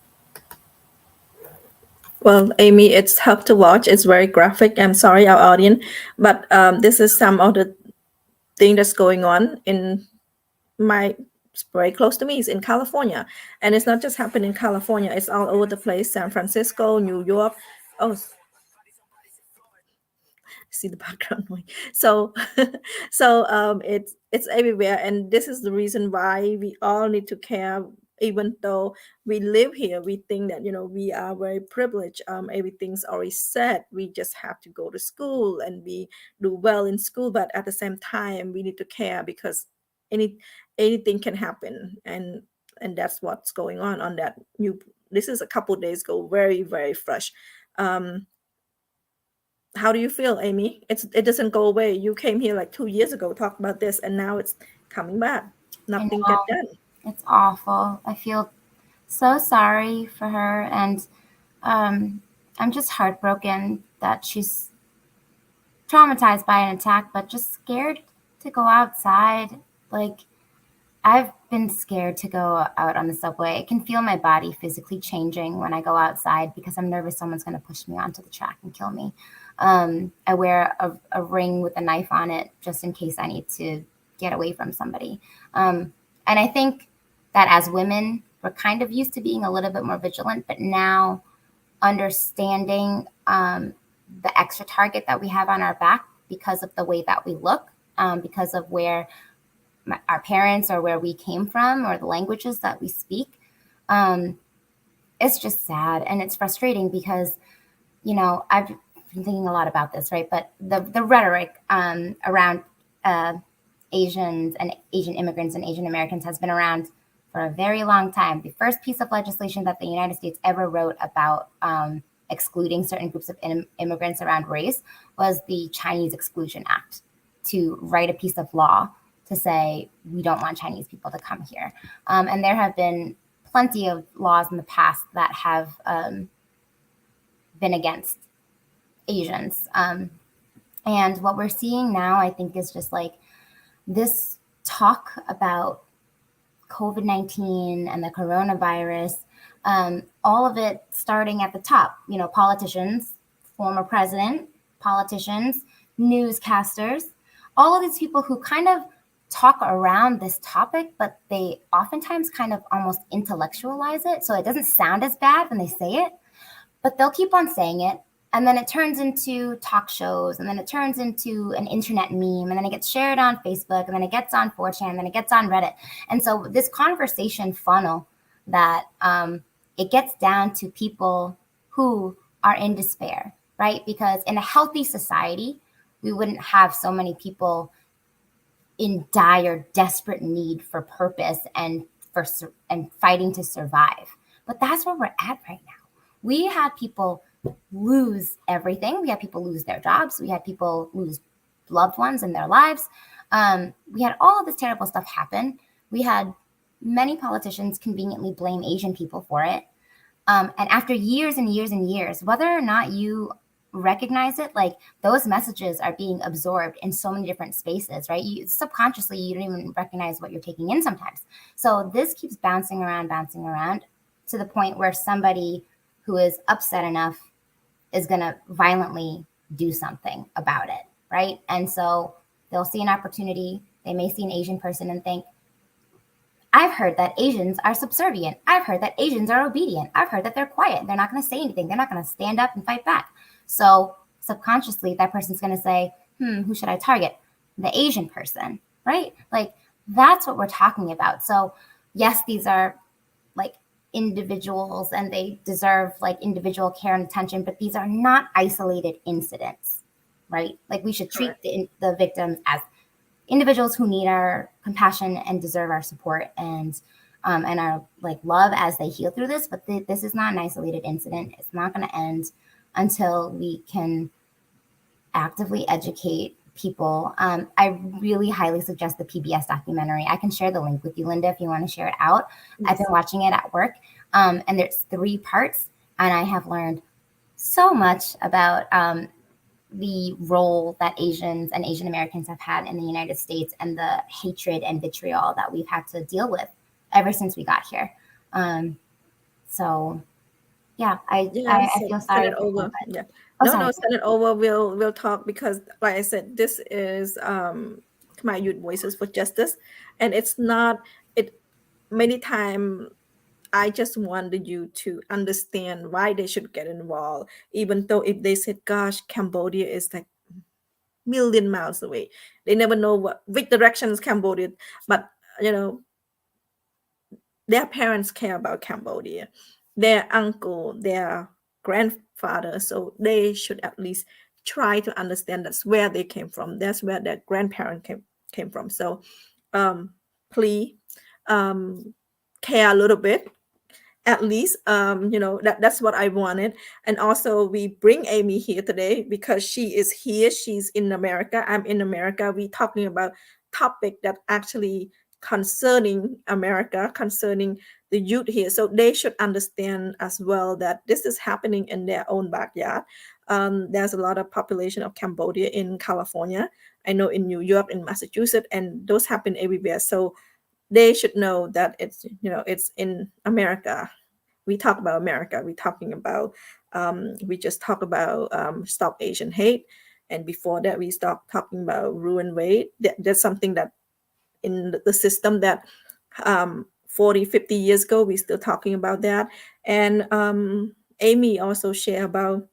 Well, Amy, it's tough to watch. It's very graphic. I'm sorry, our audience, but this is some of the thing that's going on in very close to me. It's in California, and it's not just happening in California. It's all over the place. San Francisco, New York. Oh, see the background noise. So it's everywhere, and this is the reason why we all need to care. Even though we live here, we think that we are very privileged. Everything's already set. We just have to go to school and we do well in school, but at the same time we need to care because anything can happen, and that's what's going on that new. This is a couple days ago, very, very fresh. How do you feel, Amy? It doesn't go away. You came here like 2 years ago, talked about this, and now it's coming back. Nothing get done. It's awful. I feel so sorry for her, and I'm just heartbroken that she's traumatized by an attack, but just scared to go outside. Like, I've been scared to go out on the subway. I can feel my body physically changing when I go outside because I'm nervous someone's going to push me onto the track and kill me. I wear a ring with a knife on it just in case I need to get away from somebody. And I think that as women, we're kind of used to being a little bit more vigilant, but now understanding the extra target that we have on our back because of the way that we look, because of where our parents or where we came from or the languages that we speak, it's just sad and it's frustrating because, I've been thinking a lot about this, right? But the rhetoric around Asians and Asian immigrants and Asian Americans has been around for a very long time. The first piece of legislation that the United States ever wrote about excluding certain groups of immigrants around race was the Chinese Exclusion Act, to write a piece of law to say we don't want Chinese people to come here. And there have been plenty of laws in the past that have been against Asians. And what we're seeing now, I think, is just like this talk about COVID-19 and the coronavirus, all of it starting at the top, politicians, former president, politicians, newscasters, all of these people who kind of talk around this topic, but they oftentimes kind of almost intellectualize it. So it doesn't sound as bad when they say it, but they'll keep on saying it. And then it turns into talk shows, and then it turns into an internet meme, and then it gets shared on Facebook, and then it gets on 4chan, and then it gets on Reddit. And so this conversation funnel that it gets down to people who are in despair, right? Because in a healthy society, we wouldn't have so many people in dire, desperate need for purpose and fighting to survive. But that's where we're at right now. We had people lose everything. We had people lose their jobs. We had people lose loved ones in their lives. We had all of this terrible stuff happen. We had many politicians conveniently blame Asian people for it. And after years and years and years, whether or not you recognize it, like those messages are being absorbed in so many different spaces, right? You subconsciously, you don't even recognize what you're taking in sometimes. So this keeps bouncing around to the point where somebody who is upset enough is going to violently do something about it, right? And so they'll see an opportunity. They may see an Asian person and think, I've heard that Asians are subservient. I've heard that Asians are obedient. I've heard that they're quiet. They're not going to say anything. They're not going to stand up and fight back. So subconsciously, that person's going to say, who should I target? The Asian person, right? Like, that's what we're talking about. So yes, these are like individuals and they deserve like individual care and attention, but these are not isolated incidents, right? Like, we should treat the victims as individuals who need our compassion and deserve our support and our like love as they heal through this. But this is not an isolated incident. It's not going to end until we can actively educate people. I really highly suggest the PBS documentary. I can share the link with you, Linda, if you want to share it out. Yes. I've been watching it at work, and there's 3 parts, and I have learned so much about the role that Asians and Asian Americans have had in the United States and the hatred and vitriol that we've had to deal with ever since we got here. So yeah, I feel sorry. Over. Yeah. No, send it over. We'll talk, because like I said, this is Khmer Youth Voices for Justice, and it's not it. Many times, I just wanted you to understand why they should get involved, even though if they said, "Gosh, Cambodia is like million miles away," they never know which direction is Cambodia, but their parents care about Cambodia, their uncle, their grandfather, so they should at least try to understand that's where they came from. That's where their grandparents came from. So please care a little bit, at least. That's what I wanted. And also, we bring Amy here today because she is here. She's in America. I'm in America. We talking about topic that actually concerning America, concerning the youth here. So they should understand as well that this is happening in their own backyard. There's a lot of population of Cambodia in California. I know in New York, in Massachusetts, and those happen everywhere. So they should know that it's in America. We talk about America. We're talking about, we just talk about Stop Asian Hate. And before that, we stopped talking about Roe and Wade. That's something that in the system that 40, 50 years ago, we're still talking about that. And Amy also shared about,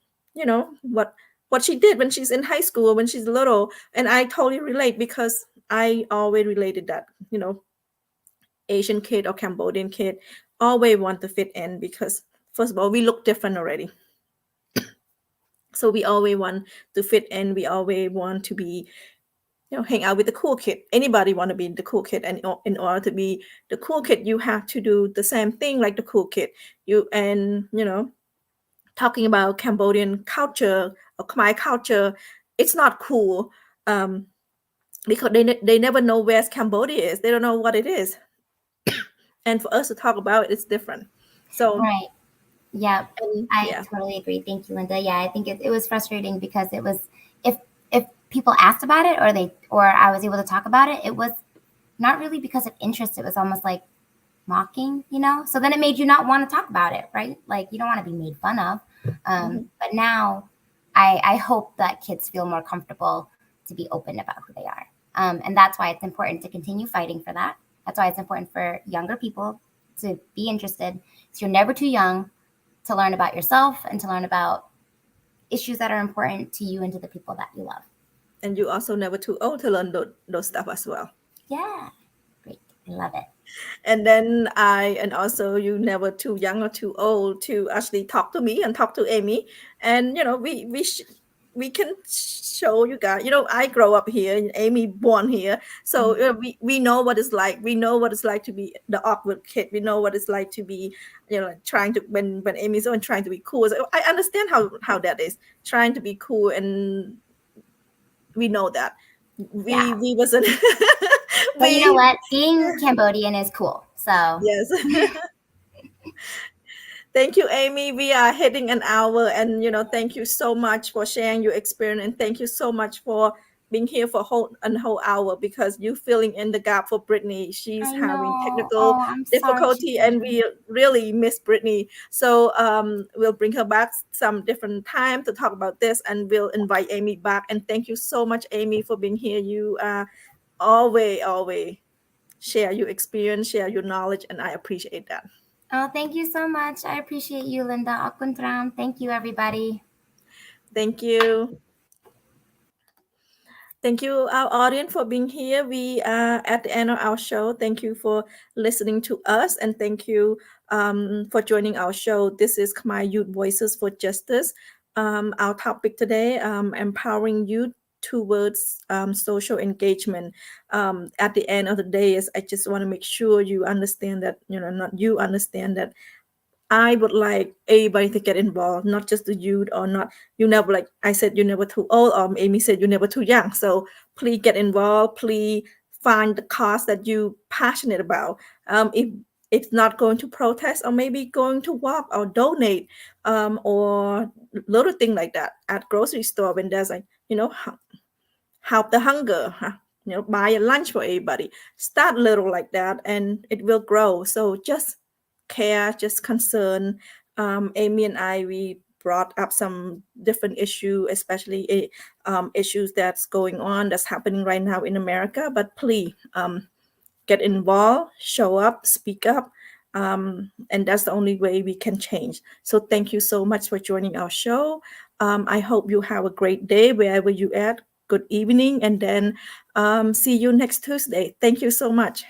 what she did when she's in high school, when she's little. And I totally relate, because I always related that, Asian kid or Cambodian kid always want to fit in, because first of all, we look different already. So we always want to fit in. We always want to be, hang out with the cool kid. Anybody want to be the cool kid. And in order to be the cool kid, you have to do the same thing like the cool kid. Talking about Cambodian culture or Khmer culture, it's not cool, because they never know where Cambodia is. They don't know what it is. And for us to talk about it, it's different. So right. Yeah, I totally agree. Thank you, Linda. Yeah, I think it was frustrating because it was, if people asked about it or I was able to talk about it, it was not really because of interest. It was almost like mocking, so then it made you not want to talk about it, right? Like, you don't want to be made fun of. But now I hope that kids feel more comfortable to be open about who they are. And that's why it's important to continue fighting for that. That's why it's important for younger people to be interested. So you're never too young to learn about yourself and to learn about issues that are important to you and to the people that you love. And you also never too old to learn those stuff as well. Yeah, great. I love it. And then also you never too young or too old to actually talk to me and talk to Amy. And, we can show you guys. I grow up here and Amy born here, so we know what it's like. We know what it's like to be the awkward kid. We know what it's like to be, trying to when Amy's on trying to be cool. So I understand how that is, trying to be cool, and we know that we wasn't. But you know what? Being Cambodian is cool. So Yes. Thank you, Amy. We are hitting an hour, and thank you so much for sharing your experience, and thank you so much for being here for a whole hour, because you filling in the gap for Brittany. She's I having know. technical Oh, I'm sorry. difficulty, and we really miss Brittany. So we'll bring her back some different time to talk about this, and we'll invite Amy back. And thank you so much, Amy, for being here. You always share your experience, share your knowledge, and I appreciate that. Oh, thank you so much. I appreciate you, Linda. Akuntram. Thank you, everybody. Thank you. Thank you, our audience, for being here. We are at the end of our show. Thank you for listening to us, and thank you for joining our show. This is Khmer Youth Voices for Justice. Our topic today, empowering youth towards social engagement. At the end of the day, is I just want to make sure you understand that, not you understand that I would like everybody to get involved, not just the youth, or not, you never, like I said, you're never too old, or Amy said you're never too young. So please get involved. Please find the cause that you passionate about. If it's not going to protest, or maybe going to walk or donate, or little thing like that at grocery store when there's like, help the hunger, buy a lunch for everybody. Start little like that, and it will grow. So just care, just concern. Amy and I, we brought up some different issue, especially issues that's going on, that's happening right now in America. But please get involved, show up, speak up. And that's the only way we can change. So thank you so much for joining our show. I hope you have a great day wherever you at. Good evening, and then see you next Tuesday. Thank you so much.